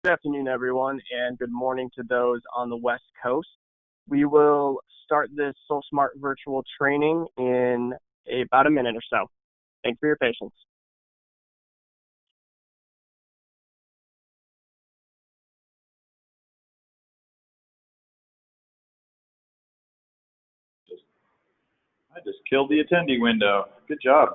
Good afternoon, everyone, and good morning to those on the West Coast. We will start this SolSmart virtual training in about a minute or so. Thanks for your patience. I just killed the attendee window. Good job.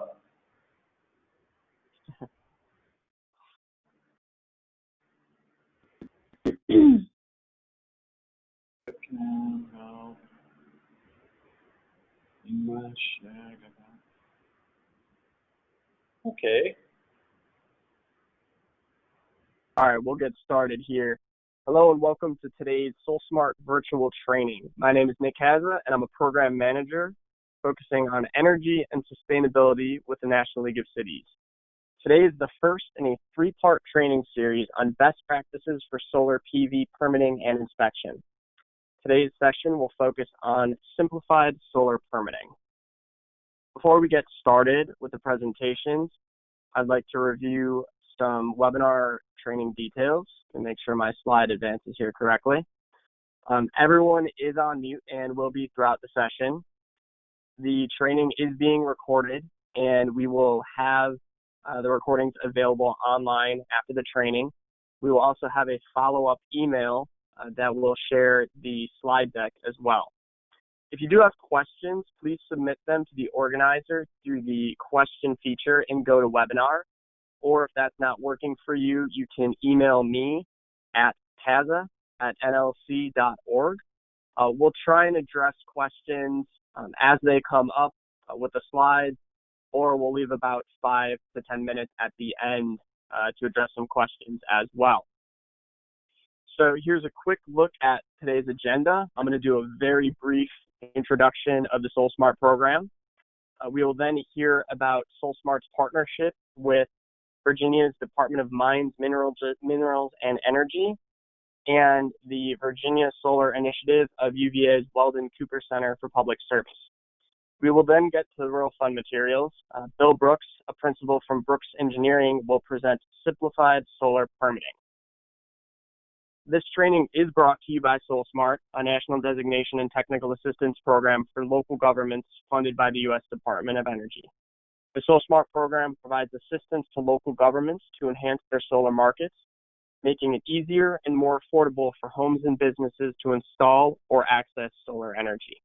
English. Yeah, I got that. Okay. All right, we'll get started here. Hello and welcome to today's SolSmart virtual training. My name is Nick Haza, and I'm a program manager focusing on energy and sustainability with the National League of Cities. Today is the first in a three-part training series on best practices for solar PV permitting and inspection. Today's session will focus on simplified solar permitting. Before we get started with the presentations, I'd like to review some webinar training details and make sure my slide advances here correctly. Everyone is on mute and will be throughout the session. The training is being recorded, and we will have the recordings available online after the training. We will also have a follow-up email that will share the slide deck as well. If you do have questions, please submit them to the organizer through the question feature in GoToWebinar, or if that's not working for you, you can email me at taza@nlc.org. We'll try and address questions as they come up with the slides, or we'll leave about 5 to 10 minutes at the end to address some questions as well. So here's a quick look at today's agenda. I'm going to do a very brief introduction of the SolSmart program. We will then hear about SolSmart's partnership with Virginia's Department of Mines, Minerals, and Energy, and the Virginia Solar Initiative of UVA's Weldon Cooper Center for Public Service. We will then get to the real fun materials. Bill Brooks, a principal from Brooks Engineering, will present Simplified Solar Permitting. This training is brought to you by SolSmart, a national designation and technical assistance program for local governments funded by the U.S. Department of Energy. The SolSmart program provides assistance to local governments to enhance their solar markets, making it easier and more affordable for homes and businesses to install or access solar energy.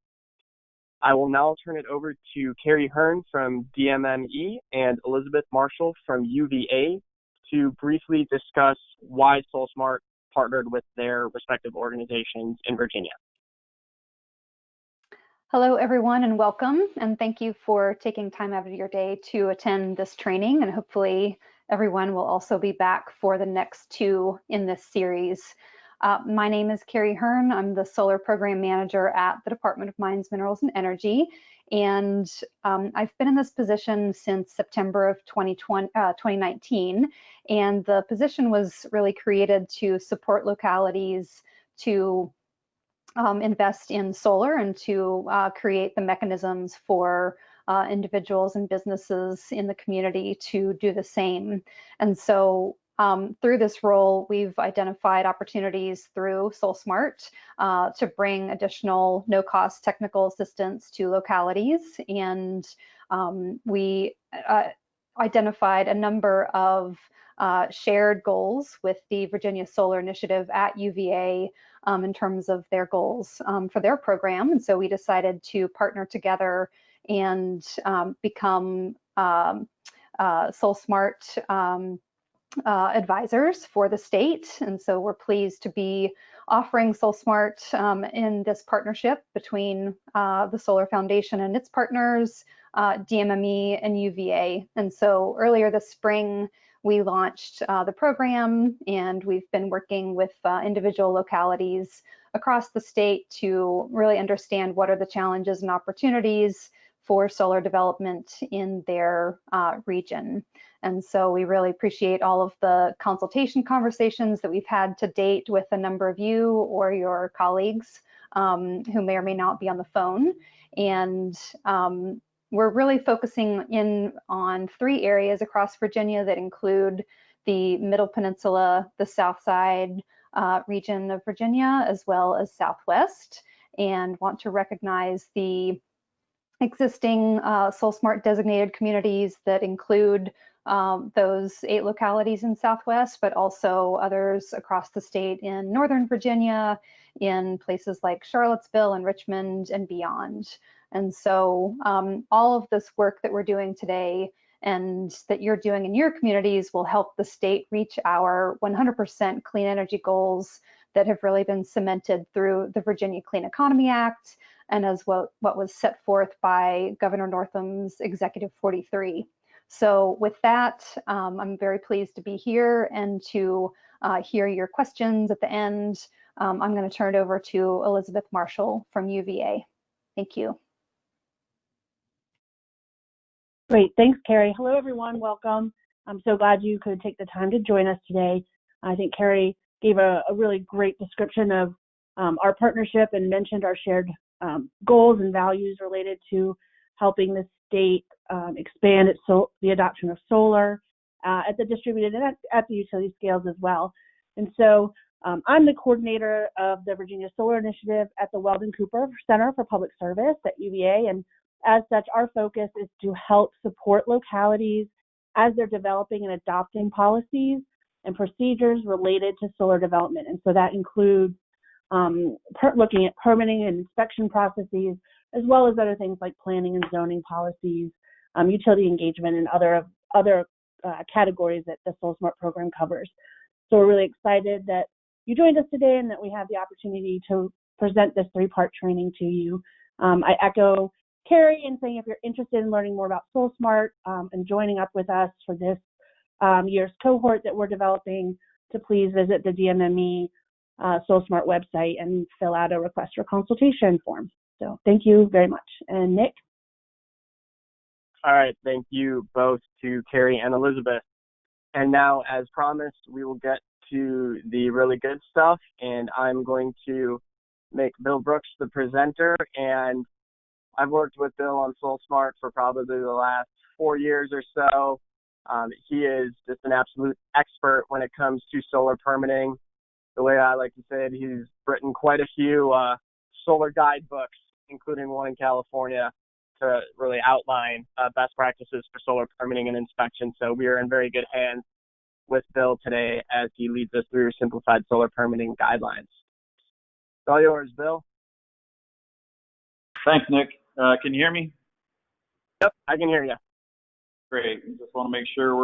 I will now turn it over to Carrie Hearn from DMME and Elizabeth Marshall from UVA to briefly discuss why SolSmart partnered with their respective organizations in Virginia. Hello, everyone, and welcome. And thank you for taking time out of your day to attend this training. And hopefully everyone will also be back for the next two in this series. My name is Carrie Hearn. I'm the Solar Program Manager at the Department of Mines, Minerals, and Energy. And I've been in this position since September of 2019. And the position was really created to support localities to invest in solar and to create the mechanisms for individuals and businesses in the community to do the same. And so through this role, we've identified opportunities through SolSmart to bring additional no-cost technical assistance to localities. And we identified a number of shared goals with the Virginia Solar Initiative at UVA in terms of their goals for their program. And so we decided to partner together and become SolSmart advisors for the state. And so we're pleased to be offering SolSmart in this partnership between the Solar Foundation and its partners, DMME and UVA. And so earlier this spring, we launched the program, and we've been working with individual localities across the state to really understand what are the challenges and opportunities for solar development in their region. And so we really appreciate all of the consultation conversations that we've had to date with a number of you or your colleagues who may or may not be on the phone. And we're really focusing in on 3 areas across Virginia that include the Middle Peninsula, the South Side region of Virginia, as well as Southwest, and want to recognize the existing SolSmart designated communities that include those 8 localities in Southwest, but also others across the state in Northern Virginia, in places like Charlottesville and Richmond and beyond. And so all of this work that we're doing today and that you're doing in your communities will help the state reach our 100% clean energy goals that have really been cemented through the Virginia Clean Economy Act and as what was set forth by Governor Northam's Executive 43. So with that, I'm very pleased to be here and to hear your questions at the end. I'm going to turn it over to Elizabeth Marshall from UVA. Thank you. Great, thanks, Carrie. Hello, everyone. Welcome. I'm so glad you could take the time to join us today. I think Carrie gave a really great description of our partnership and mentioned our shared goals and values related to helping the state expand the adoption of solar at the distributed and at the utility scales as well. And so I'm the coordinator of the Virginia Solar Initiative at the Weldon Cooper Center for Public Service at UVA. And as such, our focus is to help support localities as they're developing and adopting policies and procedures related to solar development. And so that includes looking at permitting and inspection processes, as well as other things like planning and zoning policies, utility engagement, and other categories that the SolSmart program covers. So we're really excited that you joined us today and that we have the opportunity to present this 3-part training to you. I echo Carrie in saying if you're interested in learning more about SolSmart and joining up with us for this year's cohort that we're developing, to please visit the DMME SolSmart website and fill out a request for consultation form. So thank you very much. And Nick? All right, thank you both to Carrie and Elizabeth. And now, as promised, we will get to the really good stuff, and I'm going to make Bill Brooks the presenter. And I've worked with Bill on SolSmart for probably the last 4 years or so. He is just an absolute expert when it comes to solar permitting. The way I like to say it, he's written quite a few solar guidebooks, including one in California, to really outline best practices for solar permitting and inspection. So we are in very good hands with Bill today as he leads us through simplified solar permitting guidelines. It's all yours, Bill. Thanks, Nick. Can you hear me? Yep, I can hear you. Great. Just want to make sure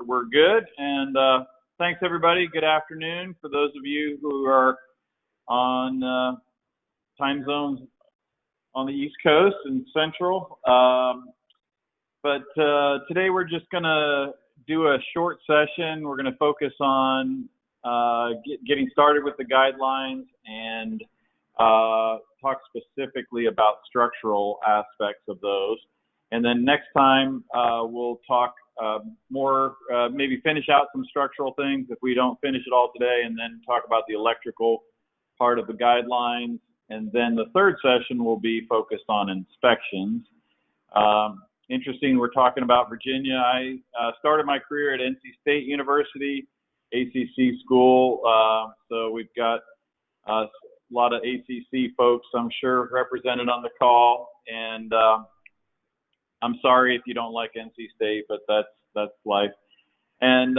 we're good. And thanks, everybody. Good afternoon. For those of you who are on time zones on the East Coast and Central. But today we're just going to do a short session. We're going to focus on getting started with the guidelines and talk specifically about structural aspects of those. And then next time we'll talk more, maybe finish out some structural things if we don't finish it all today, and then talk about the electrical part of the guidelines. And then the third session will be focused on inspections. Interesting, we're talking about Virginia. I started my career at NC State University, ACC school. So we've got a lot of ACC folks, I'm sure, represented on the call. And I'm sorry if you don't like NC State, but that's life. And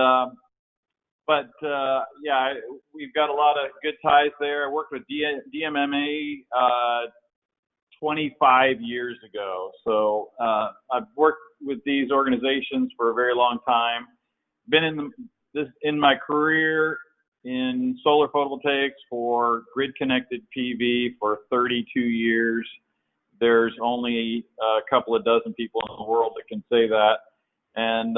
yeah, we've got a lot of good ties there. I worked with DMMA 25 years ago. So I've worked with these organizations for a very long time. Been in my career in solar photovoltaics for grid-connected PV for 32 years. There's only a couple of dozen people in the world that can say that. And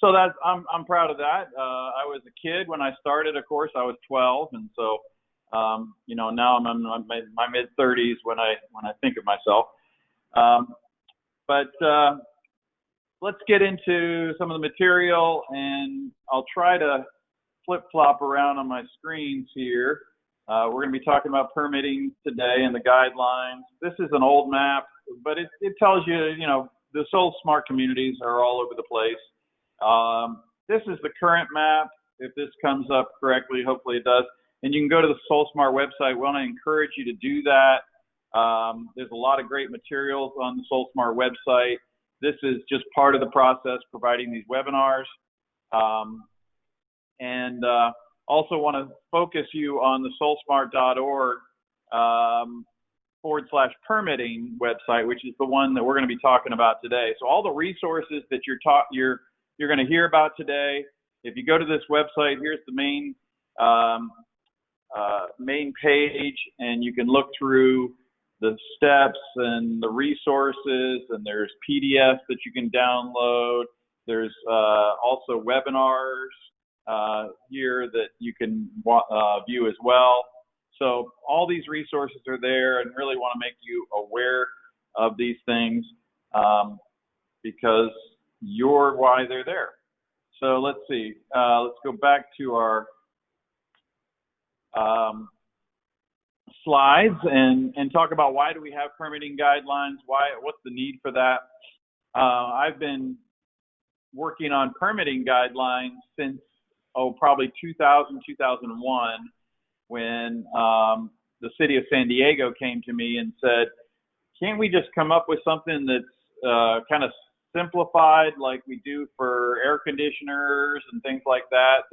so I'm proud of that. I was a kid when I started, of course. I was 12, and so you know, now I'm in my mid-30s when I think of myself. But let's get into some of the material, and I'll try to flip-flop around on my screens here. We're going to be talking about permitting today and the guidelines. This is an old map, but it tells you, you know, the SolSmart communities are all over the place. this is the current map. If this comes up correctly, hopefully it does. And you can go to the SolSmart website. We want to encourage you to do that. There's a lot of great materials on the SolSmart website. This is just part of the process, providing these webinars. Also want to focus you on the solsmart.org /permitting website, which is the one that we're going to be talking about today. So all the resources that you're going to hear about today, if you go to this website, here's the main page, and you can look through the steps and the resources, and there's PDFs that you can download. There's also webinars here that you can view as well. So all these resources are there, and really want to make you aware of these things because you're why they're there. So let's see. Let's go back to our slides and talk about why do we have permitting guidelines? What's the need for that? I've been working on permitting guidelines since probably 2000, 2001, when the city of San Diego came to me and said, can't we just come up with something that's kind of simplified like we do for air conditioners and things like that?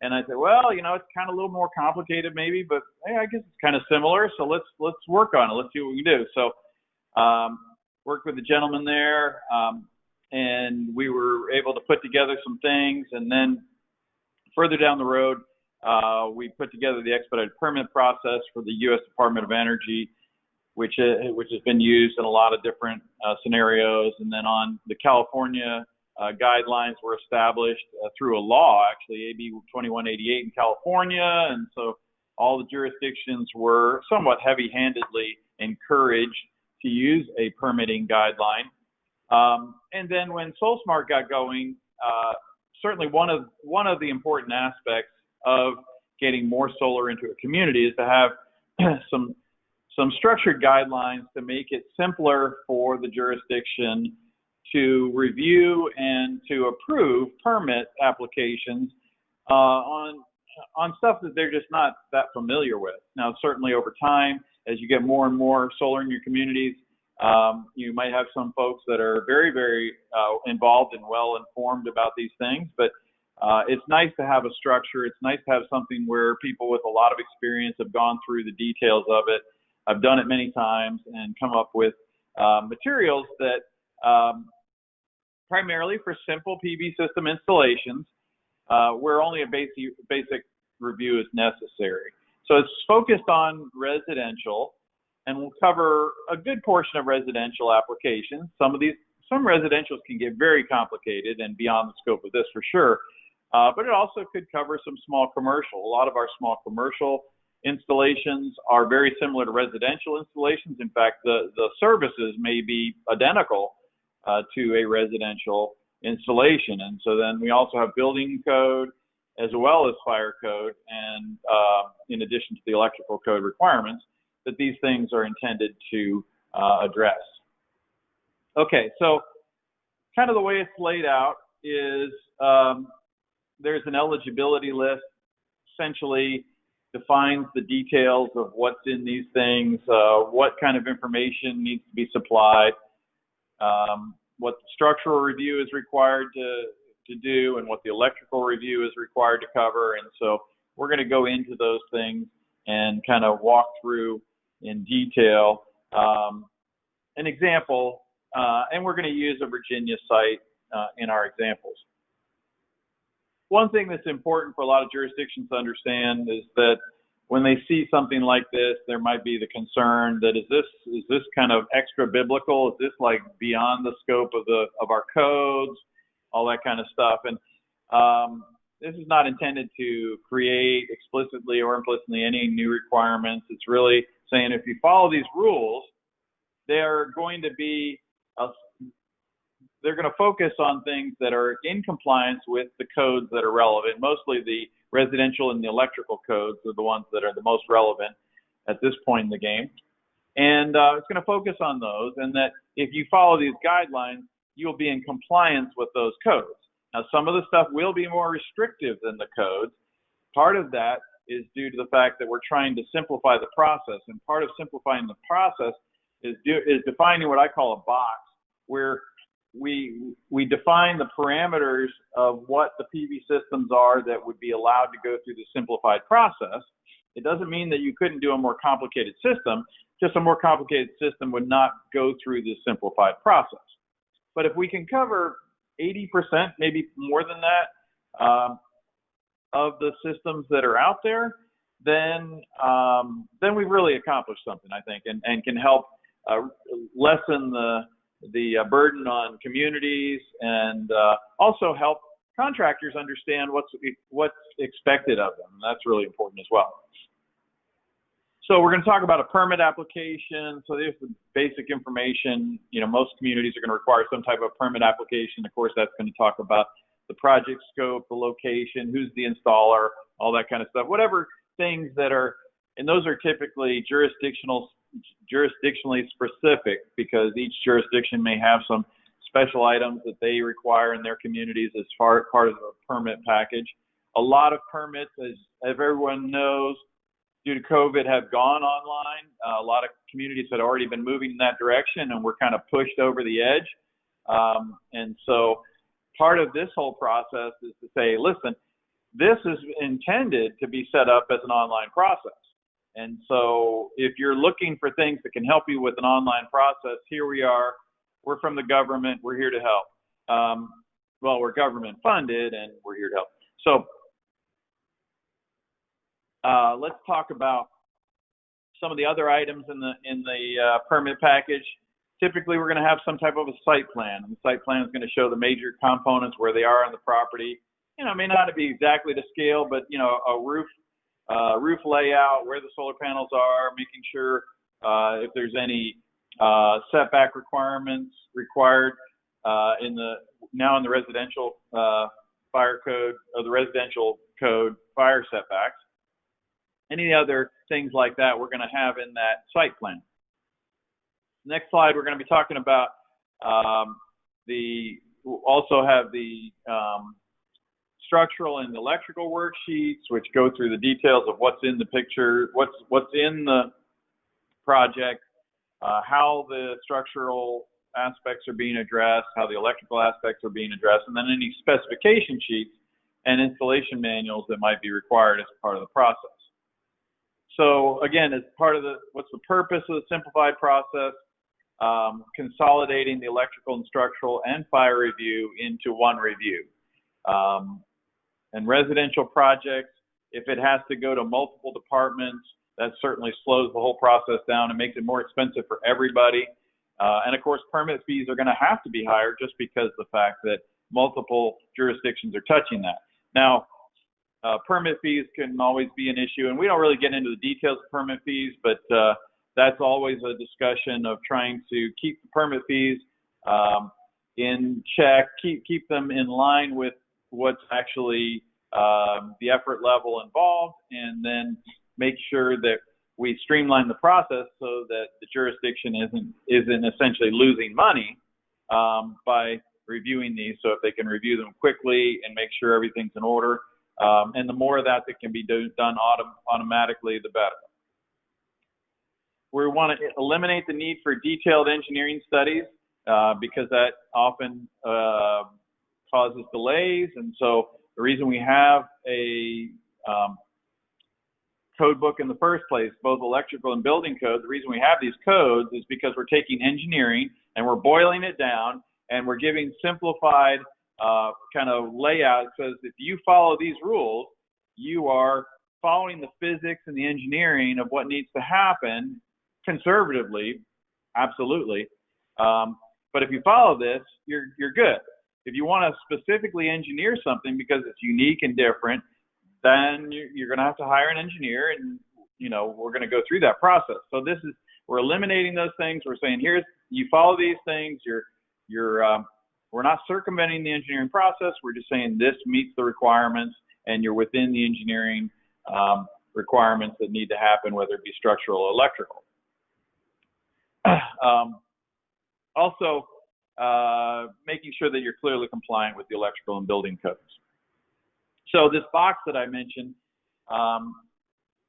And I said, well, you know, it's kind of a little more complicated maybe, but hey, I guess it's kind of similar. So let's work on it. Let's see what we can do. So worked with the gentleman there, and we were able to put together some things. And then further down the road, we put together the expedited permit process for the U.S. Department of Energy, which has been used in a lot of different scenarios. And then on the California guidelines were established through a law, actually, AB 2188 in California. And so all the jurisdictions were somewhat heavy-handedly encouraged to use a permitting guideline. And then when SolSmart got going, certainly one of the important aspects of getting more solar into a community is to have some structured guidelines to make it simpler for the jurisdiction to review and to approve permit applications on stuff that they're just not that familiar with. Now, certainly over time, as you get more and more solar in your communities, you might have some folks that are very, very involved and well informed about these things, but it's nice to have a structure. It's nice to have something where people with a lot of experience have gone through the details of it. I've done it many times and come up with materials that primarily for simple PV system installations, where only a basic review is necessary. So it's focused on residential, and we'll cover a good portion of residential applications. Some residentials can get very complicated and beyond the scope of this for sure, but it also could cover some small commercial. A lot of our small commercial installations are very similar to residential installations. In fact, the services may be identical to a residential installation. And so then we also have building code as well as fire code, and in addition to the electrical code requirements that these things are intended to address. Okay, so kind of the way it's laid out is there's an eligibility list, essentially defines the details of what's in these things, what kind of information needs to be supplied, what the structural review is required to do, and what the electrical review is required to cover. And so we're going to go into those things and kind of walk through in detail an example, and we're going to use a Virginia site in our examples. One thing that's important for a lot of jurisdictions to understand is that when they see something like this, there might be the concern that is this kind of extra biblical? Is this like beyond the scope of our codes, all that kind of stuff? And this is not intended to create explicitly or implicitly any new requirements. It's really saying if you follow these rules, they're going to focus on things that are in compliance with the codes that are relevant. Mostly the residential and the electrical codes are the ones that are the most relevant at this point in the game. And it's going to focus on those, and that if you follow these guidelines, you'll be in compliance with those codes. Now, some of the stuff will be more restrictive than the codes. Part of that is due to the fact that we're trying to simplify the process, and part of simplifying the process is defining what I call a box, where we define the parameters of what the PV systems are that would be allowed to go through the simplified process. It doesn't mean that you couldn't do a more complicated system, just a more complicated system would not go through the simplified process. But if we can cover 80%, maybe more than that, of the systems that are out there, then we've really accomplished something, I think, and can help lessen the burden on communities, and also help contractors understand what's expected of them. And that's really important as well. So we're going to talk about a permit application. So there's the basic information. You know, most communities are going to require some type of permit application. Of course, that's going to talk about the project scope, the location, who's the installer, all that kind of stuff. Whatever things that are, and those are typically jurisdictionally specific, because each jurisdiction may have some special items that they require in their communities as part of the permit package. A lot of permits, as everyone knows, due to COVID, have gone online. A lot of communities had already been moving in that direction, and we're kind of pushed over the edge. And so part of this whole process is to say, listen, this is intended to be set up as an online process. And so if you're looking for things that can help you with an online process, here we are. We're from the government. We're here to help. Well, we're government funded, and we're here to help. So let's talk about some of the other items in the permit package. Typically, we're going to have some type of a site plan, and the site plan is going to show the major components, where they are on the property. You know, it may not be exactly to scale, but, you know, a roof layout, where the solar panels are, making sure if there's any setback requirements required in the residential fire code, or the residential code fire setbacks. Any other things like that we're going to have in that site plan. Next slide, we're going to be talking about we'll also have the structural and electrical worksheets, which go through the details of what's in the picture, what's in the project, how the structural aspects are being addressed, how the electrical aspects are being addressed, and then any specification sheets and installation manuals that might be required as part of the process. So again, as part of what's the purpose of the simplified process? Consolidating the electrical and structural and fire review into one review. And residential projects, if it has to go to multiple departments, that certainly slows the whole process down and makes it more expensive for everybody. And of course, permit fees are going to have to be higher, just because of the fact that multiple jurisdictions are touching that. Now, permit fees can always be an issue, and we don't really get into the details of permit fees, but that's always a discussion of trying to keep the permit fees in check, keep them in line with what's actually the effort level involved, and then make sure that we streamline the process so that the jurisdiction isn't essentially losing money by reviewing these. So if they can review them quickly and make sure everything's in order, and the more of that can be done automatically, the better. We want to eliminate the need for detailed engineering studies because that often causes delays. And so the reason we have a code book in the first place, both electrical and building code, the reason we have these codes is because we're taking engineering and we're boiling it down, and we're giving simplified kind of layout. It says if you follow these rules, you are following the physics and the engineering of what needs to happen conservatively, absolutely. But if you follow this, you're good. If you want to specifically engineer something because it's unique and different, then you're going to have to hire an engineer, and we're going to go through that process. So we're eliminating those things. We're saying you follow these things. We're not circumventing the engineering process. We're just saying this meets the requirements, and you're within the engineering requirements that need to happen, whether it be structural or electrical. Also, making sure that you're clearly compliant with the electrical and building codes. So this box that I mentioned,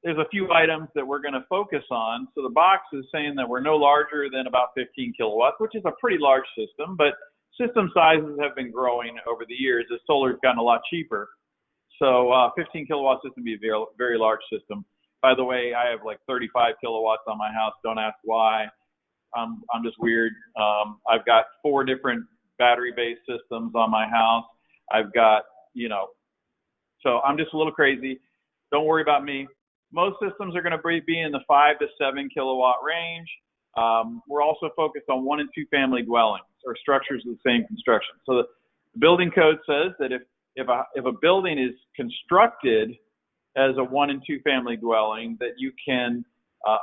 there's a few items that we're going to focus on. So the box is saying that we're no larger than about 15 kilowatts, which is a pretty large system, but system sizes have been growing over the years as solar's gotten a lot cheaper. So 15 kilowatt system would be a very, very large system. By the way, I have like 35 kilowatts on my house. Don't ask why. I'm just weird. I've got 4 different battery-based systems on my house. I've got, so I'm just a little crazy. Don't worry about me. Most systems are going to be in the 5 to 7 kilowatt range. We're also focused on 1 and 2 family dwellings or structures of the same construction. So the building code says that if a building is constructed as a 1 and 2 family dwelling, that you can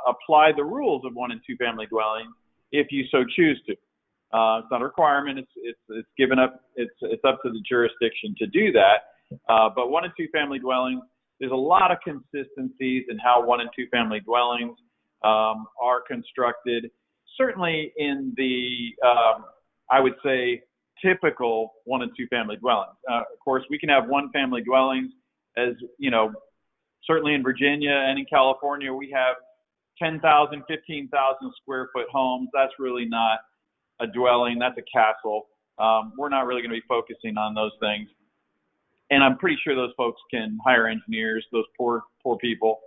apply the rules of 1 and 2 family dwelling if you so choose to. It's not a requirement. It's given up. It's up to the jurisdiction to do that. But 1 and 2 family dwellings, there's a lot of consistencies in how 1 and 2 family dwellings are constructed. Certainly in the, I would say, typical 1 and 2 family dwellings. Of course, we can have 1 family dwellings, as certainly in Virginia and in California, we have 10,000, 15,000 square foot homes. That's really not a dwelling. That's a castle. We're not really going to be focusing on those things. And I'm pretty sure those folks can hire engineers, those poor people,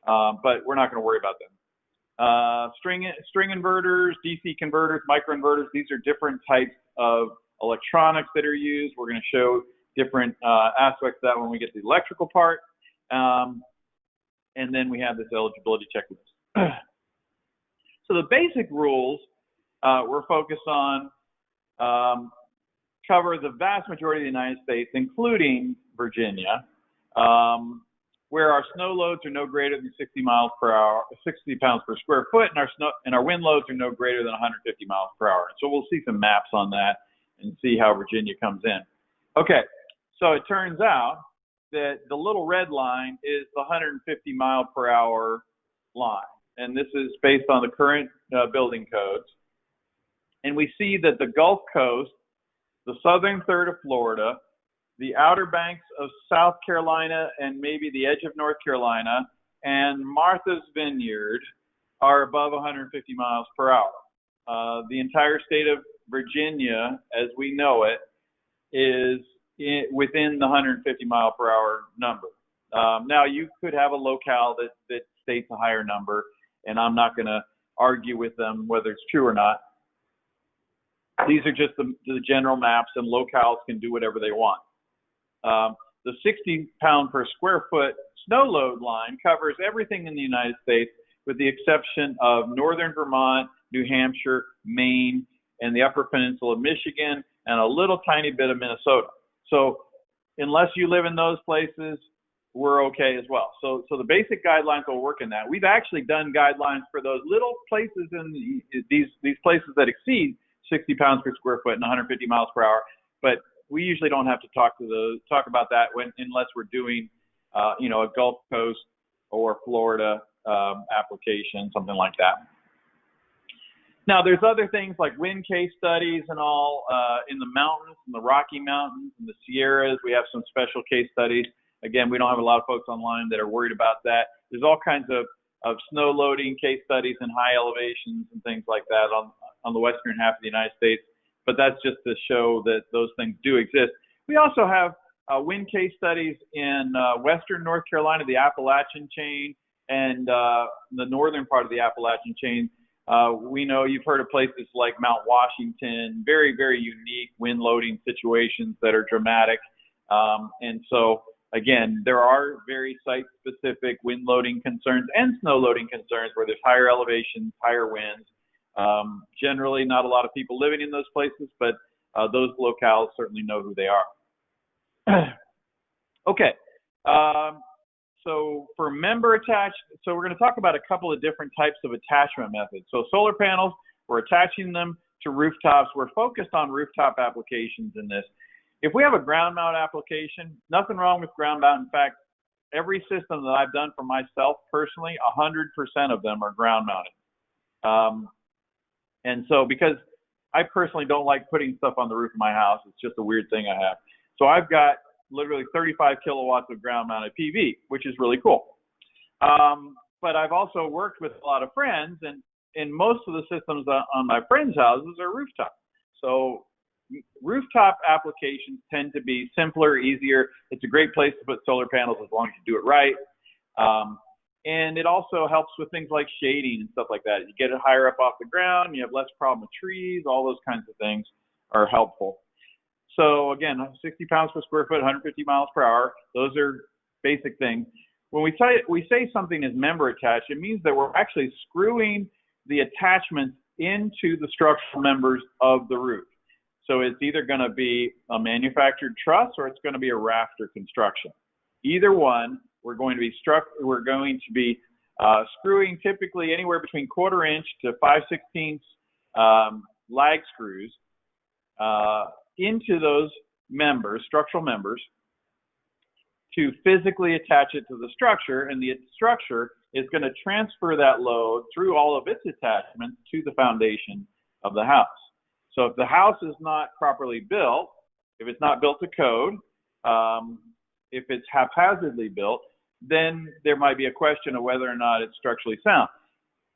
but we're not going to worry about them. String inverters, DC converters, microinverters, these are different types of electronics that are used. We're going to show different aspects of that when we get to the electrical part. And then we have this eligibility checklist. So the basic rules we're focused on cover the vast majority of the United States, including Virginia, where our snow loads are no greater than 60 miles per hour, 60 pounds per square foot, and our wind loads are no greater than 150 miles per hour. So we'll see some maps on that and see how Virginia comes in. Okay, so it turns out that the little red line is the 150 mile per hour line, and this is based on the current building codes. And we see that the Gulf Coast, the southern third of Florida, the outer banks of South Carolina, and maybe the edge of North Carolina, and Martha's Vineyard are above 150 miles per hour. The entire state of Virginia, as we know it, is within the 150 mile per hour number. Now, you could have a locale that states a higher number, and I'm not going to argue with them whether it's true or not. These are just the general maps, and locales can do whatever they want. The 60 pound per square foot snow load line covers everything in the United States with the exception of northern Vermont, New Hampshire, Maine, and the upper peninsula of Michigan, and a little tiny bit of Minnesota. So unless you live in those places, we're okay as well. So the basic guidelines will work in that. We've actually done guidelines for those little places in these places that exceed 60 pounds per square foot and 150 miles per hour, but we usually don't have to talk about that unless we're doing, a Gulf Coast or Florida application, something like that. Now, there's other things like wind case studies and all in the mountains, in the Rocky Mountains, in the Sierras. We have some special case studies. Again, we don't have a lot of folks online that are worried about that. There's all kinds of snow loading case studies in high elevations and things like that on the western half of the United States. But that's just to show that those things do exist. We also have wind case studies in western North Carolina, the Appalachian chain, and the northern part of the Appalachian chain. We know you've heard of places like Mount Washington, very, very unique wind loading situations that are dramatic. And so, again, there are very site-specific wind loading concerns and snow loading concerns where there's higher elevations, higher winds. Generally, not a lot of people living in those places, but those locales certainly know who they are. Okay. So for member attached, so we're going to talk about a couple of different types of attachment methods. So solar panels, we're attaching them to rooftops. We're focused on rooftop applications in this. If we have a ground mount application, nothing wrong with ground mount. In fact, every system that I've done for myself personally, 100% of them are ground mounted. And so because I personally don't like putting stuff on the roof of my house. It's just a weird thing I have. So I've got literally 35 kilowatts of ground mounted PV, which is really cool. But I've also worked with a lot of friends, and most of the systems on my friends' houses are rooftop. So rooftop applications tend to be simpler, easier. It's a great place to put solar panels as long as you do it right. And it also helps with things like shading and stuff like that. You get it higher up off the ground, you have less problem with trees, all those kinds of things are helpful. So again, 60 pounds per square foot, 150 miles per hour, those are basic things. When we say something is member attached, it means that we're actually screwing the attachments into the structural members of the roof. So it's either going to be a manufactured truss or it's going to be a rafter construction. Either one, we're going to be screwing typically anywhere between 1/4 inch to 5/16 lag screws into those members, structural members, to physically attach it to the structure, and the structure is going to transfer that load through all of its attachments to the foundation of the house. So if the house is not properly built, if it's not built to code, if it's haphazardly built, then there might be a question of whether or not it's structurally sound.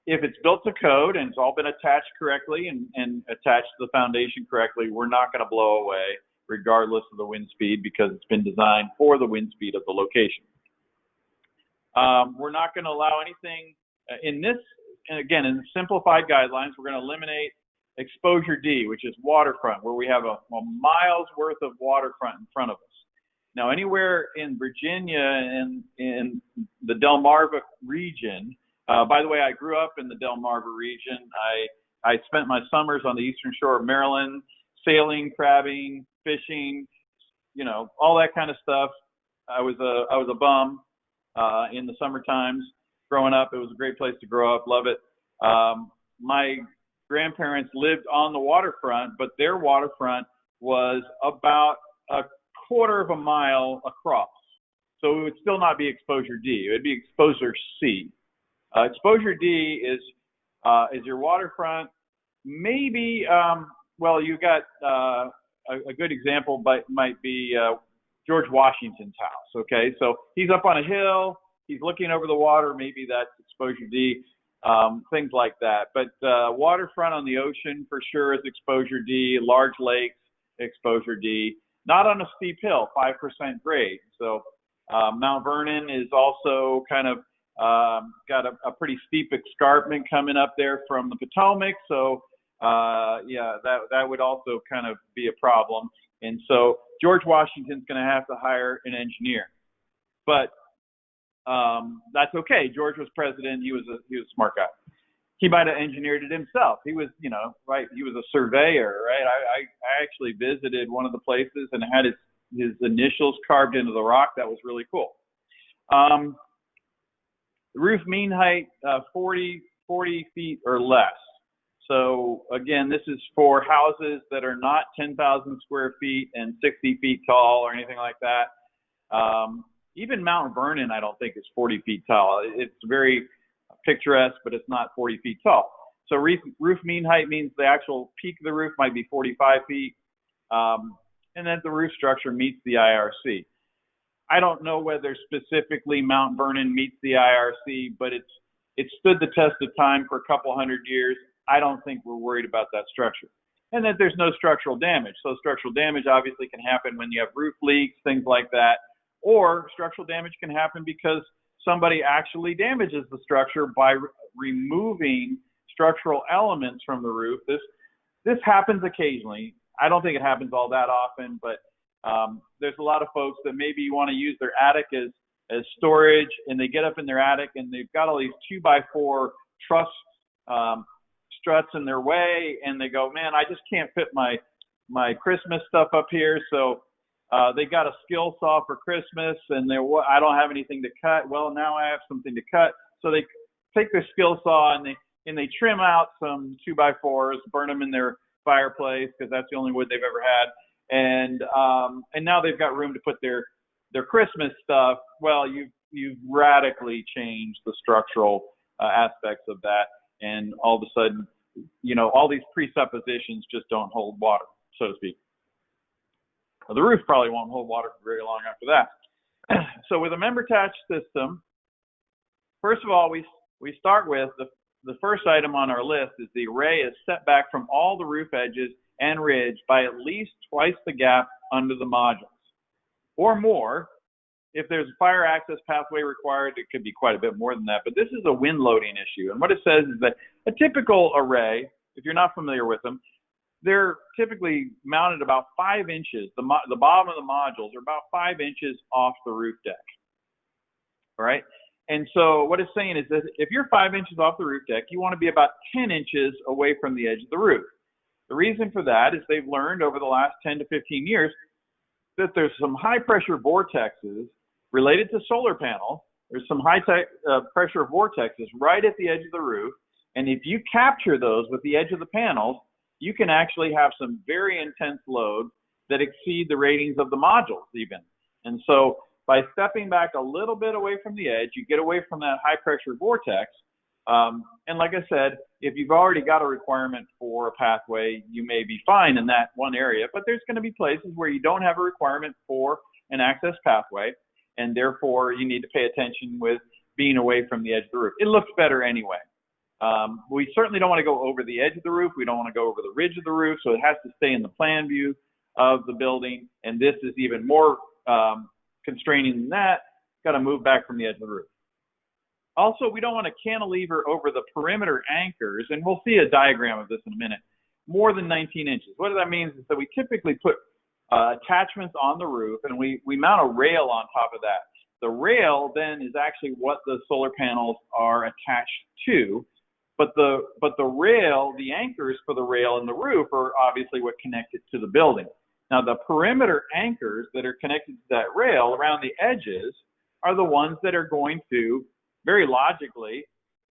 If it's built to code and it's all been attached correctly and attached to the foundation correctly, we're not going to blow away regardless of the wind speed because it's been designed for the wind speed of the location. We're not going to allow anything in this, and again, in the simplified guidelines, we're going to eliminate exposure D, which is waterfront, where we have a mile's worth of waterfront in front of us. Now, anywhere in Virginia and in the Delmarva region, by the way, I grew up in the Delmarva region. I spent my summers on the eastern shore of Maryland, sailing, crabbing, fishing, all that kind of stuff. I was a bum in the summer times growing up. It was a great place to grow up. Love it. My grandparents lived on the waterfront, but their waterfront was about 1/4 of a mile across. So it would still not be exposure D. It would be exposure C. Exposure D is your waterfront. Maybe, well, you got a good example, but might be George Washington's house. Okay, so he's up on a hill. He's looking over the water. Maybe that's exposure D. Things like that. But waterfront on the ocean for sure is exposure D. Large lakes, exposure D. Not on a steep hill, 5% grade. So Mount Vernon is also kind of got a pretty steep escarpment coming up there from the Potomac. So yeah, that would also kind of be a problem. And so George Washington's going to have to hire an engineer. But that's okay. George was president. He was a smart guy. He might have engineered it himself. He was, right. He was a surveyor, right? I actually visited one of the places and had his initials carved into the rock. That was really cool. Roof mean height, 40 feet or less. So again, this is for houses that are not 10,000 square feet and 60 feet tall or anything like that. Even Mount Vernon, I don't think is 40 feet tall. It's very picturesque, but it's not 40 feet tall. So roof mean height means the actual peak of the roof might be 45 feet, and that the roof structure meets the IRC. I don't know whether specifically Mount Vernon meets the IRC, but it's stood the test of time for a couple hundred years. I don't think we're worried about that structure. And that there's no structural damage. So structural damage obviously can happen when you have roof leaks, things like that. Or structural damage can happen because somebody actually damages the structure by removing structural elements from the roof. This happens occasionally. I don't think it happens all that often, but there's a lot of folks that maybe want to use their attic as storage, and they get up in their attic and they've got all these 2x4 truss struts in their way, and they go, man, I just can't fit my Christmas stuff up here. So they got a skill saw for Christmas, and I don't have anything to cut. Well, now I have something to cut. So they take their skill saw and they trim out some 2x4s, burn them in their fireplace because that's the only wood they've ever had. And now they've got room to put their Christmas stuff. Well, you've radically changed the structural aspects of that, and all of a sudden all these presuppositions just don't hold water, so to speak. Well, the roof probably won't hold water for very long after that. So with a member-attached system, first of all, we start with the first item on our list is the array is set back from all the roof edges and ridge by at least twice the gap under the modules, or more. If there's a fire access pathway required, it could be quite a bit more than that, but this is a wind loading issue. And what it says is that a typical array, if you're not familiar with them, they're typically mounted about 5 inches. The bottom of the modules are about 5 inches off the roof deck. All right. And so what it's saying is that if you're 5 inches off the roof deck, you want to be about 10 inches away from the edge of the roof. The reason for that is they've learned over the last 10 to 15 years that there's some high pressure vortexes related to solar panels. There's some high pressure vortexes right at the edge of the roof. And if you capture those with the edge of the panels, you can actually have some very intense loads that exceed the ratings of the modules even. And so by stepping back a little bit away from the edge, you get away from that high pressure vortex. And like I said, if you've already got a requirement for a pathway, you may be fine in that one area, but there's going to be places where you don't have a requirement for an access pathway, and therefore you need to pay attention with being away from the edge of the roof. It looks better anyway. We certainly don't want to go over the edge of the roof. We don't want to go over the ridge of the roof, so it has to stay in the plan view of the building, and this is even more constraining than that. Got to move back from the edge of the roof. Also, we don't want to cantilever over the perimeter anchors, and we'll see a diagram of this in a minute, more than 19 inches. What that means is that we typically put attachments on the roof, and we mount a rail on top of that. The rail then is actually what the solar panels are attached to, but the rail, the anchors for the rail and the roof are obviously what connect it to the building. Now, the perimeter anchors that are connected to that rail around the edges are the ones that are going to very logically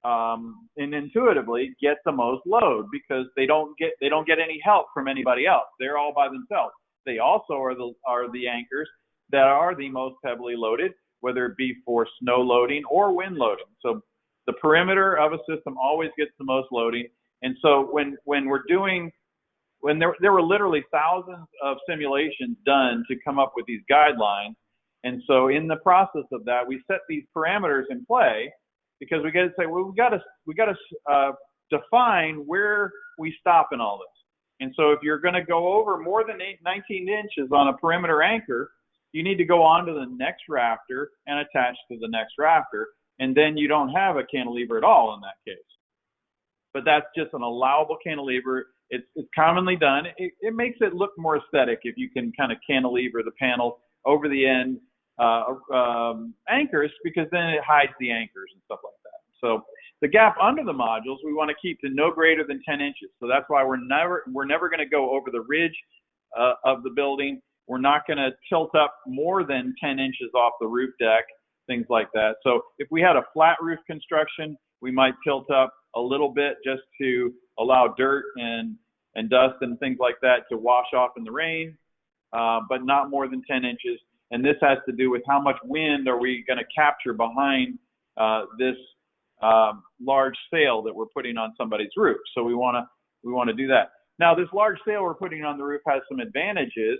and intuitively get the most load, because they don't get any help from anybody else. They're all by themselves. They also are the anchors that are the most heavily loaded, whether it be for snow loading or wind loading. So the perimeter of a system always gets the most loading. And so when there were literally thousands of simulations done to come up with these guidelines. And so in the process of that, we set these parameters in play, because we got to say, well, we got to define where we stop in all this. And so if you're going to go over more than 19 inches on a perimeter anchor, you need to go on to the next rafter and attach to the next rafter, and then you don't have a cantilever at all in that case. But that's just an allowable cantilever. It's commonly done. It makes it look more aesthetic if you can kind of cantilever the panels over the end anchors, because then it hides the anchors and stuff like that. So the gap under the modules we want to keep to no greater than 10 inches. So that's why we're never going to go over the ridge of the building. We're not going to tilt up more than 10 inches off the roof deck, things like that. So if we had a flat roof construction, we might tilt up a little bit just to allow dirt and dust and things like that to wash off in the rain, but not more than 10 inches. And this has to do with how much wind are we going to capture behind this large sail that we're putting on somebody's roof. So we want to do that. Now, this large sail we're putting on the roof has some advantages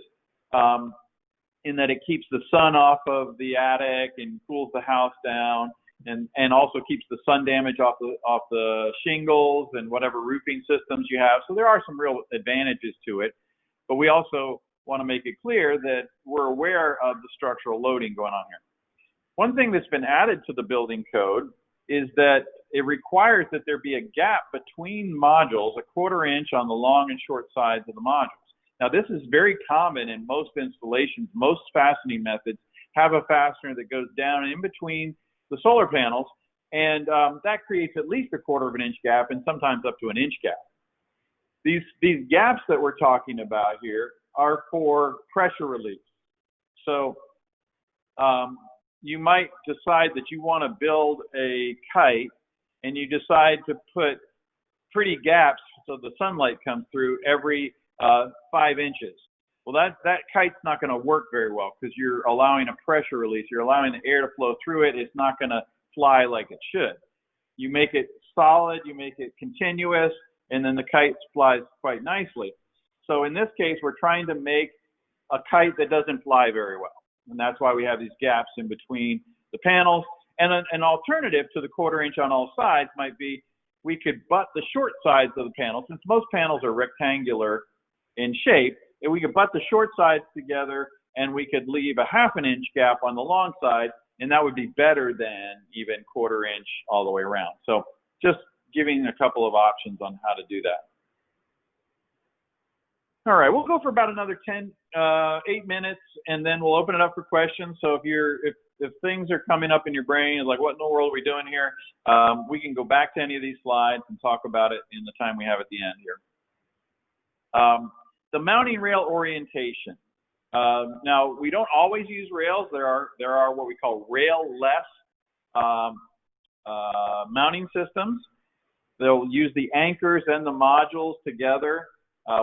in that it keeps the sun off of the attic and cools the house down, and also keeps the sun damage off the shingles and whatever roofing systems you have. So there are some real advantages to it, but we also want to make it clear that we're aware of the structural loading going on here. One thing that's been added to the building code is that it requires that there be a gap between modules, a 1/4 inch on the long and short sides of the modules. Now, this is very common in most installations. Most fastening methods have a fastener that goes down in between the solar panels, and that creates at least a 1/4 inch gap, and sometimes up to an inch gap. These gaps that we're talking about here are for pressure relief. So you might decide that you want to build a kite, and you decide to put pretty gaps so the sunlight comes through every 5 inches. Well, that kite's not going to work very well, because you're allowing a pressure release. You're allowing the air to flow through it. It's not going to fly like it should. You make it solid, you make it continuous, and then the kite flies quite nicely. So in this case, we're trying to make a kite that doesn't fly very well. And that's why we have these gaps in between the panels. And an alternative to the 1/4 inch on all sides might be we could butt the short sides of the panel. Since most panels are rectangular in shape, and we could butt the short sides together and we could leave a 1/2 inch gap on the long side, and that would be better than even 1/4 inch all the way around. So just giving a couple of options on how to do that. All right, we'll go for about another 8 minutes, and then we'll open it up for questions. So if things are coming up in your brain, like what in the world are we doing here, we can go back to any of these slides and talk about it in the time we have at the end here. The mounting rail orientation. Now, we don't always use rails. There are what we call rail-less mounting systems. They'll use the anchors and the modules together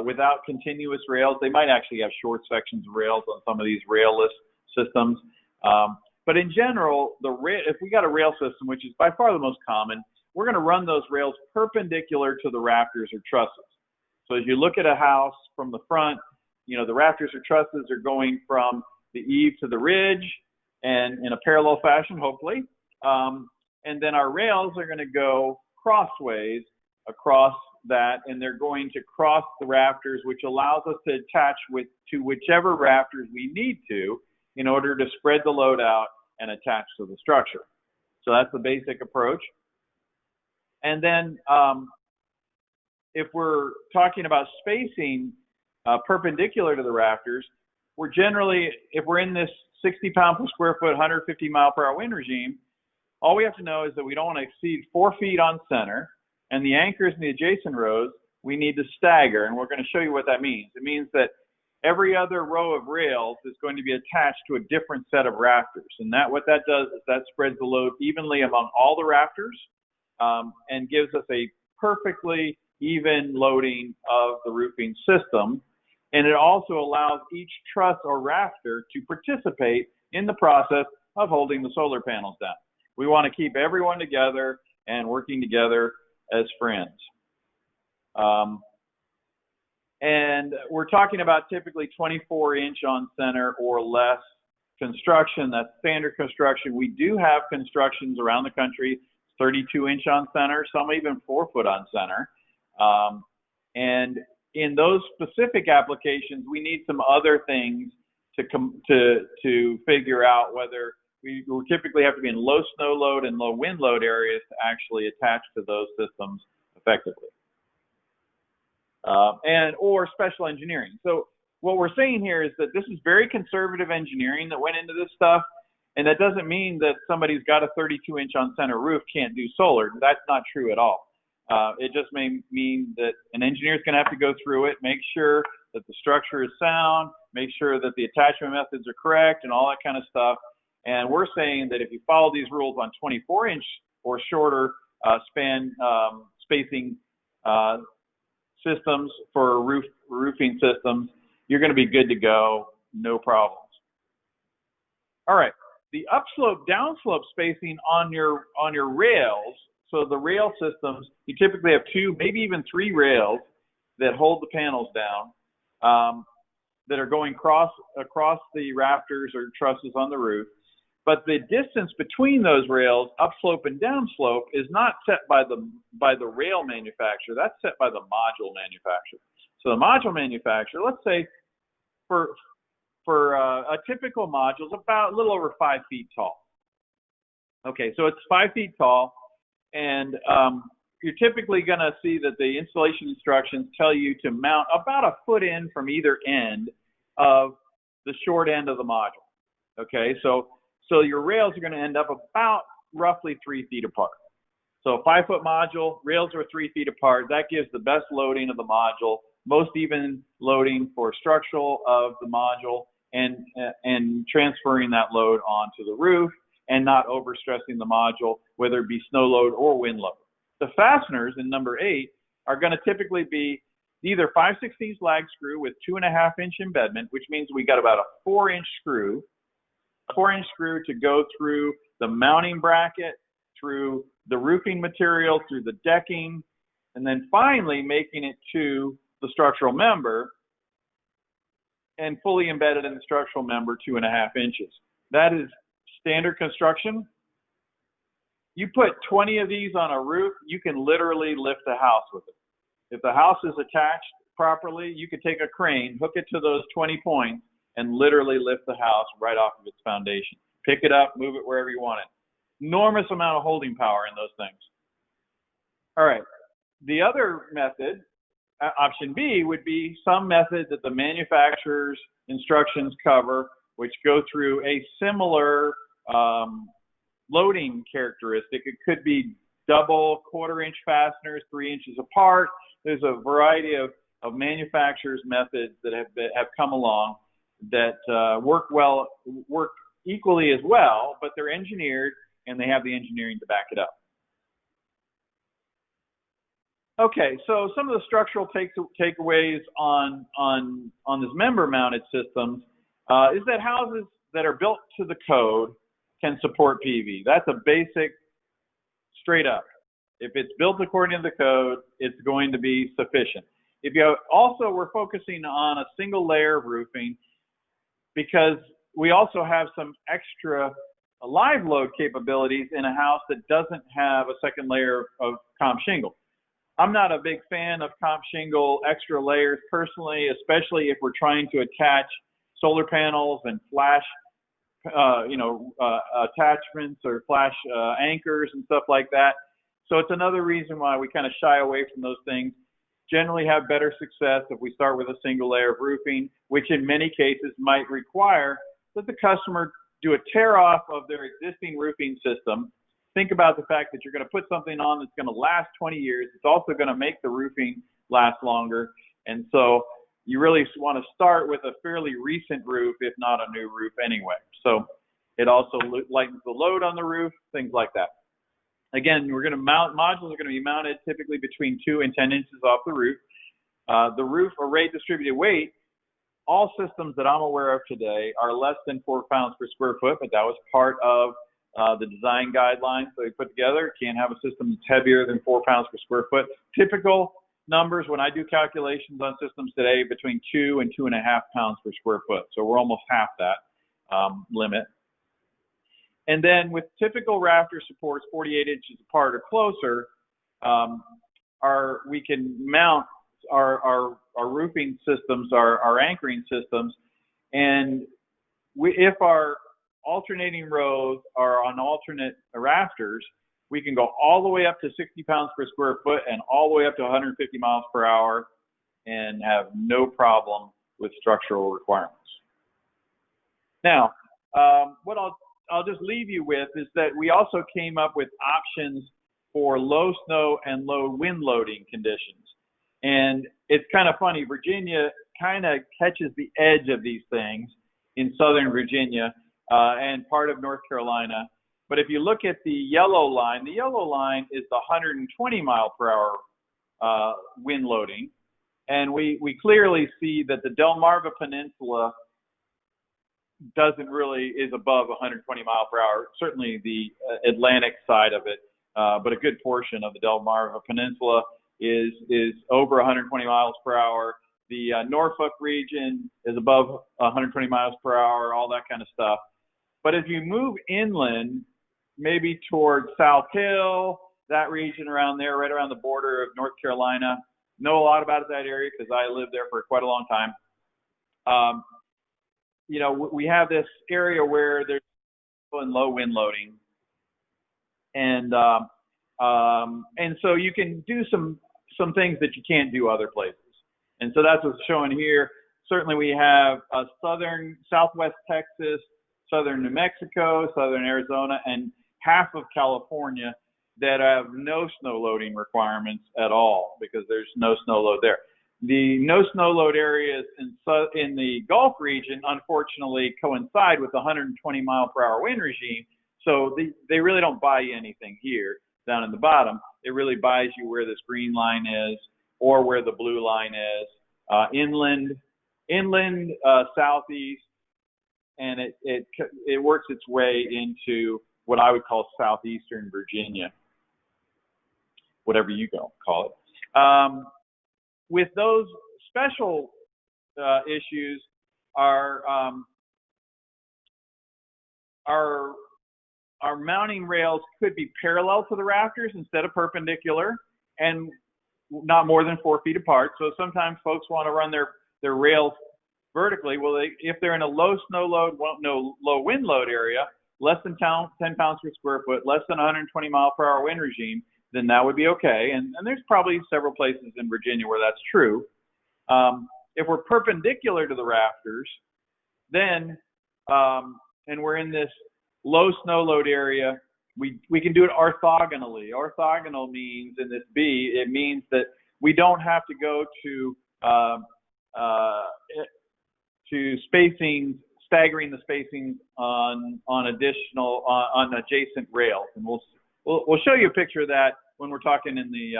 without continuous rails. They might actually have short sections of rails on some of these rail-less systems. But in general, if we got a rail system, which is by far the most common, we're going to run those rails perpendicular to the rafters or trusses. So as you look at a house from the front, the rafters or trusses are going from the eave to the ridge and in a parallel fashion, hopefully. And then our rails are going to go crossways across that, and they're going to cross the rafters, which allows us to attach to whichever rafters we need to in order to spread the load out and attach to the structure. So that's the basic approach. And then if we're talking about spacing perpendicular to the rafters, we're generally, if we're in this 60 pound per square foot, 150 mile per hour wind regime, all we have to know is that we don't want to exceed 4 feet on center, and the anchors in the adjacent rows, we need to stagger, and we're going to show you what that means. It means that every other row of rails is going to be attached to a different set of rafters, and what that does is that spreads the load evenly among all the rafters and gives us a perfectly even loading of the roofing system. And it also allows each truss or rafter to participate in the process of holding the solar panels down. We want to keep everyone together and working together as friends. And we're talking about typically 24 inch on center or less construction. That's standard construction. We do have constructions around the country, 32 inch on center, some even 4 foot on center. And in those specific applications, we need some other things to figure out whether we will typically have to be in low snow load and low wind load areas to actually attach to those systems effectively. Or special engineering. So what we're saying here is that this is very conservative engineering that went into this stuff, and that doesn't mean that somebody's got a 32 inch on center roof can't do solar. That's not true at all. It just may mean that an engineer is going to have to go through it, make sure that the structure is sound, make sure that the attachment methods are correct, and all that kind of stuff. And we're saying that if you follow these rules on 24 inch or shorter spacing systems for roofing systems, you're going to be good to go, no problems. All right, the upslope, downslope spacing on your rails. So the rail systems, you typically have 2, maybe even 3 rails that hold the panels down that are going across the rafters or trusses on the roof. But the distance between those rails, upslope and downslope, is not set by the rail manufacturer. That's set by the module manufacturer. So the module manufacturer, let's say for a typical module is about a little over 5 feet tall. Okay, so it's 5 feet tall, and you're typically going to see that the installation instructions tell you to mount about a foot in from either end of the short end of the module. Okay, so your rails are going to end up about roughly 3 feet apart. So a 5 foot module, rails are 3 feet apart. That gives the best loading of the module, most even loading for structural of the module, and transferring that load onto the roof and not overstressing the module, whether it be snow load or wind load. The fasteners in number 8 are going to typically be either 5/16 lag screw with 2.5 inch embedment, which means we got about a 4 inch screw, to go through the mounting bracket, through the roofing material, through the decking, and then finally making it to the structural member and fully embedded in the structural member 2.5 inches. That is standard construction. You put 20 of these on a roof, you can literally lift a house with it. If the house is attached properly, you could take a crane, hook it to those 20 points, and literally lift the house right off of its foundation. Pick it up, move it wherever you want it. Enormous amount of holding power in those things. All right, the other method, option B, would be some method that the manufacturer's instructions cover, which go through a similar loading characteristic. It could be double 1/4 inch fasteners, 3 inches apart. There's a variety of manufacturers' methods that have come along that work equally as well, but they're engineered and they have the engineering to back it up. Okay, so some of the structural takeaways on this member-mounted systems is that houses that are built to the code can support PV. That's a basic, straight up. If it's built according to the code, it's going to be sufficient. If you also, we're focusing on a single layer of roofing because we also have some extra live load capabilities in a house that doesn't have a second layer of comp shingle. I'm not a big fan of comp shingle extra layers personally, especially if we're trying to attach solar panels and flash, attachments or flash anchors and stuff like that. So it's another reason why we kind of shy away from those things. Generally have better success if we start with a single layer of roofing, which in many cases might require that the customer do a tear off of their existing roofing system. Think about the fact that you're going to put something on that's going to last 20 years. It's also going to make the roofing last longer. And so you really want to start with a fairly recent roof, if not a new roof anyway. So it also lightens the load on the roof, things like that. Again, we're going to modules are going to be mounted typically between 2 and 10 inches off the roof. The roof array distributed weight, all systems that I'm aware of today are less than 4 pounds per square foot, but that was part of the design guidelines that we put together. Can't have a system that's heavier than 4 pounds per square foot. Typical numbers when I do calculations on systems today, between 2 and 2.5 pounds per square foot. So we're almost half that limit. And then with typical rafter supports 48 inches apart or closer, we can mount our roofing systems, our anchoring systems, and if our alternating rows are on alternate rafters, we can go all the way up to 60 pounds per square foot and all the way up to 150 miles per hour and have no problem with structural requirements. Now, what I'll just leave you with is that we also came up with options for low snow and low wind loading conditions. And it's kind of funny, Virginia kind of catches the edge of these things in Southern Virginia and part of North Carolina. But if you look at the yellow line is the 120 mile per hour wind loading. And we clearly see that the Delmarva Peninsula is above 120 mile per hour, certainly the Atlantic side of it, but a good portion of the Delmarva Peninsula is over 120 miles per hour. The Norfolk region is above 120 miles per hour, all that kind of stuff. But as you move inland, maybe towards South Hill, that region around there, right around the border of North Carolina, know a lot about that area because I lived there for quite a long time. We have this area where there's low wind loading, and so you can do some things that you can't do other places. And so that's what's shown here. Certainly we have southwest Texas, southern New Mexico, southern Arizona, and half of California that have no snow loading requirements at all because there's no snow load there. The no snow load areas in the Gulf region, unfortunately, coincide with the 120 mile per hour wind regime. So they really don't buy you anything here down in the bottom. It really buys you where this green line is or where the blue line is, inland, southeast, and it works its way into what I would call southeastern Virginia, whatever you call it. With those special issues, our mounting rails could be parallel to the rafters instead of perpendicular, and not more than 4 feet apart. So sometimes folks want to run their rails vertically. Well, if they're in a low snow load, low wind load area, less than 10 pounds per square foot, less than 120 mile per hour wind regime, then that would be okay. And there's probably several places in Virginia where that's true. If we're perpendicular to the rafters, then, and we're in this low snow load area, we can do it orthogonally. Orthogonal means, in this B, it means that we don't have to go to staggering the spacing on adjacent rails. And we'll show you a picture of that when we're talking in the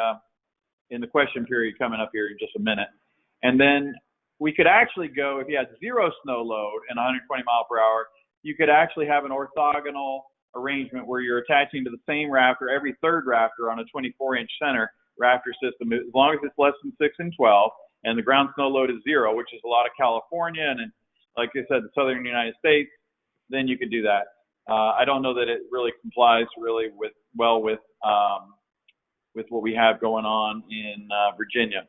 question period coming up here in just a minute. And then we could actually go, if you had 0 snow load and 120 mile per hour, you could actually have an orthogonal arrangement where you're attaching to the same rafter, every third rafter on a 24-inch center rafter system, as long as it's less than 6 and 12, and the ground snow load is 0, which is a lot of California, and like I said, the southern United States, then you could do that. I don't know that it really complies with what we have going on in Virginia.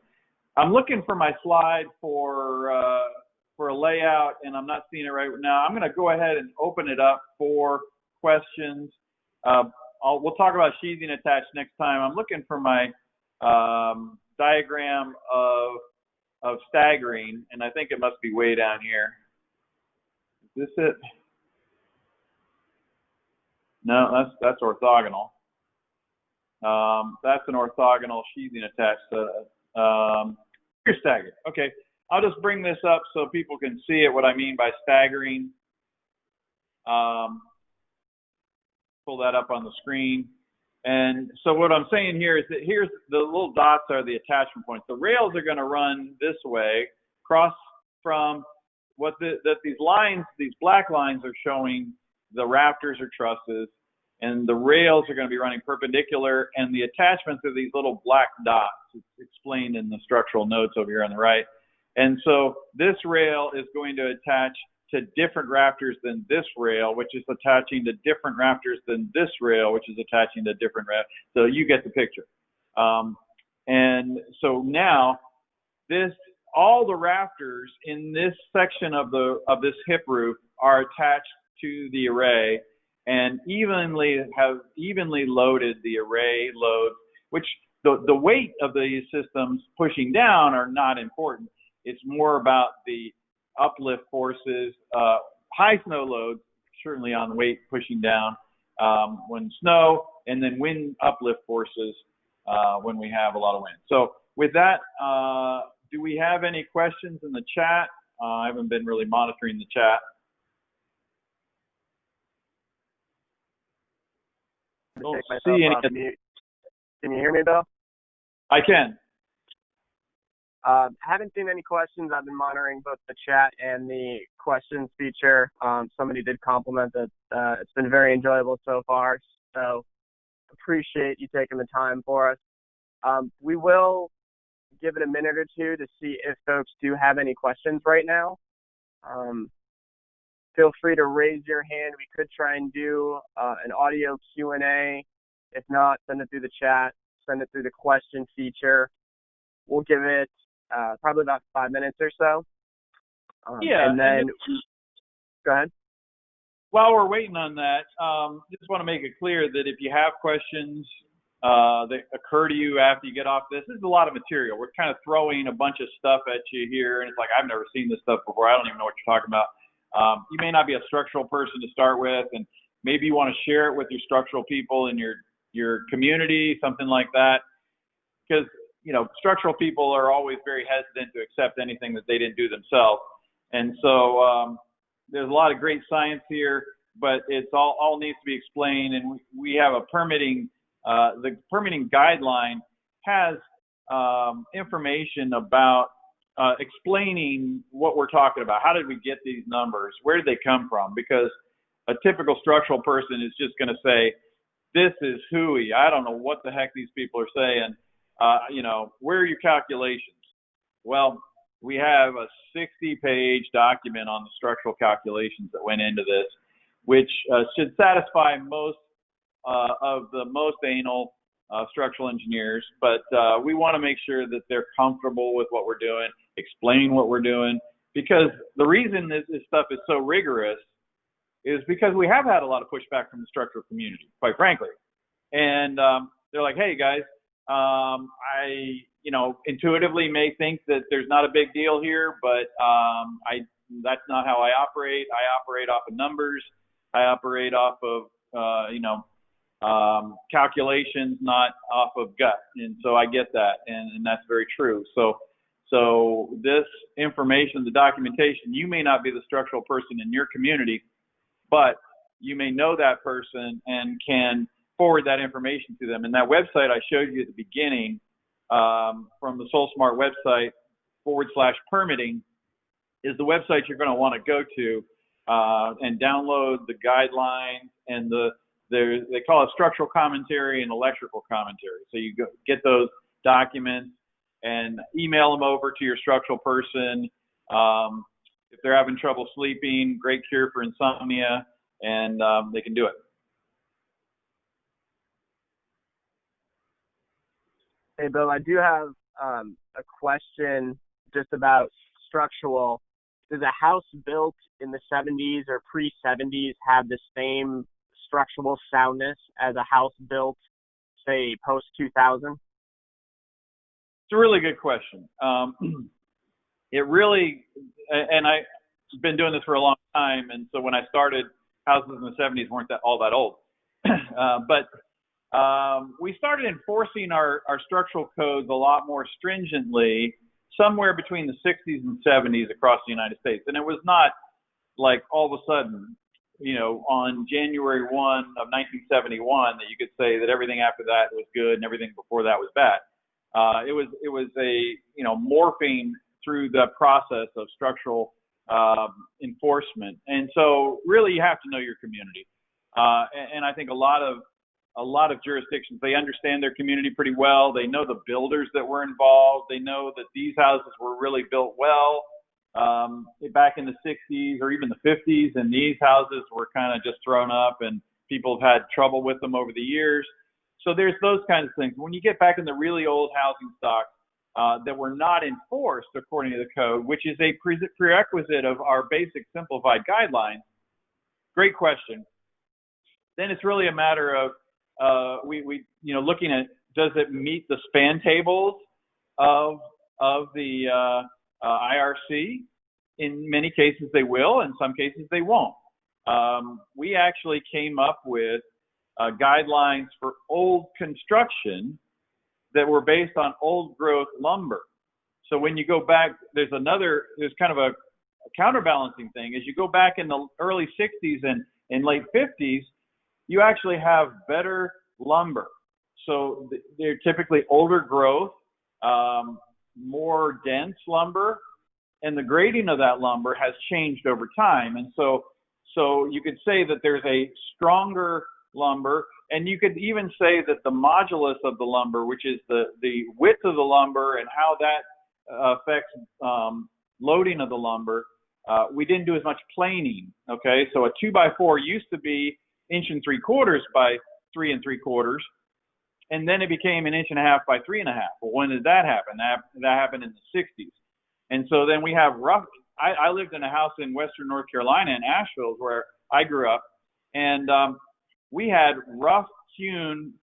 I'm looking for my slide for a layout, and I'm not seeing it right now. I'm going to go ahead and open it up for questions. We'll talk about sheathing attached next time. I'm looking for my diagram of staggering, and I think it must be way down here. Is this it? No, that's orthogonal. That's an orthogonal sheathing attached. Here's staggered. Okay, I'll just bring this up so people can see it, what I mean by staggering. Pull that up on the screen. And so what I'm saying here is that here's the little dots are the attachment points. The rails are going to run this way, cross from these lines, these black lines are showing the rafters or trusses, and the rails are going to be running perpendicular, and the attachments are these little black dots. It's explained in the structural notes over here on the right. And so this rail is going to attach to different rafters than this rail, which is attaching to different rafters than this rail, which is attaching to different rafters. So you get the picture. And so now all the rafters in this section of this hip roof are attached to the array and have evenly loaded the array loads, which the weight of these systems pushing down are not important. It's more about the uplift forces, high snow loads, certainly on weight pushing down when snow, and then wind uplift forces when we have a lot of wind. So with that, do we have any questions in the chat? I haven't been really monitoring the chat. Don't see any. Can you hear me, Bill? I can. Haven't seen any questions. I've been monitoring both the chat and the questions feature. Somebody did compliment that it's been very enjoyable so far, so appreciate you taking the time for us. We will give it a minute or two to see if folks do have any questions right now. Feel free to raise your hand. We could try and do an audio Q&A. If not, send it through the chat, send it through the question feature. We'll give it probably about 5 minutes or so. And then, go ahead. While we're waiting on that, just want to make it clear that if you have questions that occur to you after you get off this is a lot of material. We're kind of throwing a bunch of stuff at you here, and it's like, I've never seen this stuff before. I don't even know what you're talking about. You may not be a structural person to start with, and maybe you want to share it with your structural people in your community, something like that, because structural people are always very hesitant to accept anything that they didn't do themselves. And so there's a lot of great science here, but it's all needs to be explained. And we have a permitting, the permitting guideline has information about explaining what we're talking about. How did we get these numbers? Where did they come from? Because a typical structural person is just going to say, this is hooey. I don't know what the heck these people are saying. where are your calculations? Well, we have a 60-page document on the structural calculations that went into this, which should satisfy most of the most anal structural engineers, but we want to make sure that they're comfortable with what we're doing, explain what we're doing, because the reason this stuff is so rigorous is because we have had a lot of pushback from the structural community, quite frankly. And they're like, hey guys, I intuitively may think that there's not a big deal here, but that's not how I operate. I operate off of numbers. I operate off of calculations, not off of gut. And so I get that, and that's very true. So this information, the documentation, you may not be the structural person in your community, but you may know that person and can forward that information to them. And that website I showed you at the beginning, from the SolSmart website /permitting, is the website you're going to want to go to and download the guidelines and they call it structural commentary and electrical commentary. So you get those documents and email them over to your structural person. If they're having trouble sleeping, great cure for insomnia, and they can do it. Hey, Bill, I do have a question just about structural. Does a house built in the 70s or pre-70s have the same structural soundness as a house built, say, post-2000? It's a really good question. It really, and I've been doing this for a long time, and so when I started, houses in the 70s weren't all that old. But we started enforcing our structural codes a lot more stringently somewhere between the 60s and 70s across the United States. And it was not like all of a sudden, on January 1 of 1971 that you could say that everything after that was good and everything before that was bad. It was a, morphing through the process of structural enforcement. And so really you have to know your community. And I think a lot of jurisdictions, they understand their community pretty well. They know the builders that were involved. They know that these houses were really built well back in the 60s or even the 50s, and these houses were kind of just thrown up and people have had trouble with them over the years. So there's those kinds of things. When you get back in the really old housing stock that were not enforced according to the code, which is a prerequisite of our basic simplified guidelines, great question. Then it's really a matter of looking at, does it meet the span tables of the IRC? In many cases they will, in some cases they won't. We actually came up with guidelines for old construction that were based on old growth lumber. So when you go back, there's kind of a counterbalancing thing. As you go back in the early 60s and late 50s, you actually have better lumber. So they're typically older growth, more dense lumber, and the grading of that lumber has changed over time. And so you could say that there's a stronger lumber, and you could even say that the modulus of the lumber, which is the width of the lumber and how that affects loading of the lumber, we didn't do as much planing. Okay, so a 2x4 used to be 1 3/4 by 3 3/4, and then it became 1.5 inches by 3 1/2. Well, when did that happen? That happened in the 60s. And so then we have rough. I lived in a house in Western North Carolina in Asheville, where I grew up, and we had rough hewn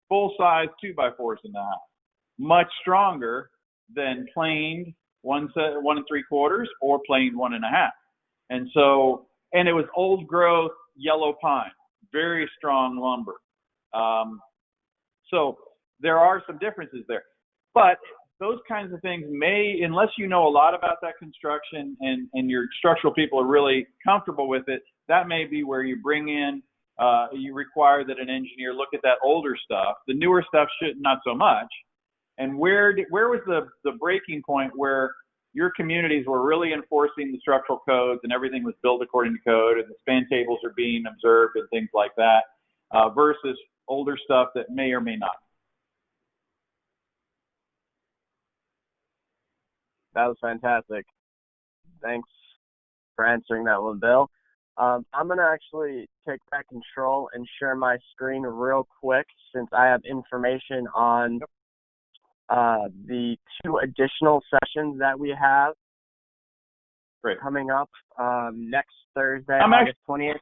full-size 2x4s in the house, much stronger than planed 1 3/4 or planed 1 1/2. And it was old growth yellow pine, very strong lumber. So there are some differences there, but those kinds of things may, unless you know a lot about that construction and your structural people are really comfortable with it, that may be where you bring in, you require that an engineer look at that older stuff. The newer stuff should not so much. And where was the breaking point where your communities were really enforcing the structural codes and everything was built according to code and the span tables are being observed and things like that, versus older stuff that may or may not? That was fantastic. Thanks for answering that one, Bill. I'm going to actually take back control and share my screen real quick since I have information on the 2 additional sessions that we have coming up next Thursday, August 20th.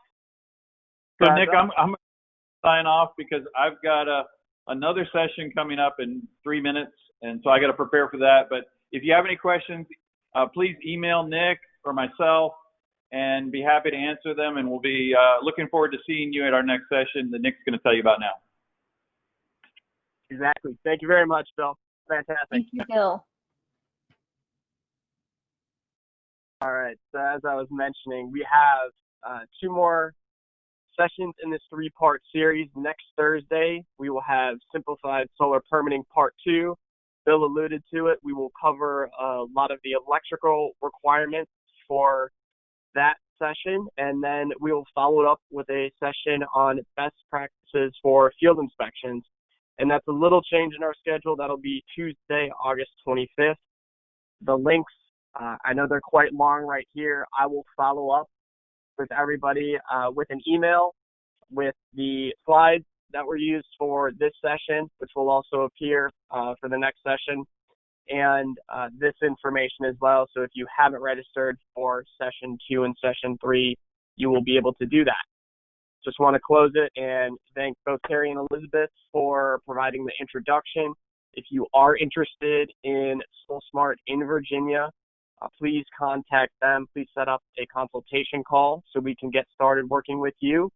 So, Nick, I'm going to sign off because I've got another session coming up in 3 minutes, and so I got to prepare for that. But if you have any questions, please email Nick or myself, and be happy to answer them. And we'll be looking forward to seeing you at our next session that Nick's going to tell you about now. Exactly. Thank you very much, Bill. Fantastic. Thank you, Bill. All right. So as I was mentioning, we have 2 more sessions in this 3-part series. Next Thursday, we will have Simplified Solar Permitting Part 2. Bill alluded to it. We will cover a lot of the electrical requirements for that session, and then we will follow it up with a session on best practices for field inspections. And that's a little change in our schedule. That'll be Tuesday, August 25th. The links, I know they're quite long right here. I will follow up with everybody with an email with the slides that were used for this session, which will also appear for the next session, and this information as well. So if you haven't registered for session 2 and session 3, you will be able to do that. Just want to close it and thank both Terry and Elizabeth for providing the introduction. If you are interested in SolSmart in Virginia, please contact them. Please set up a consultation call so we can get started working with you.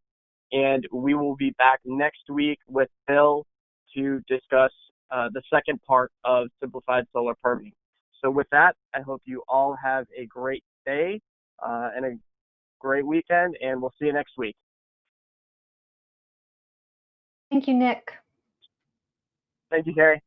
And we will be back next week with Bill to discuss the second part of Simplified Solar Permitting. So with that, I hope you all have a great day and a great weekend, and we'll see you next week. Thank you, Nick. Thank you, Carrie.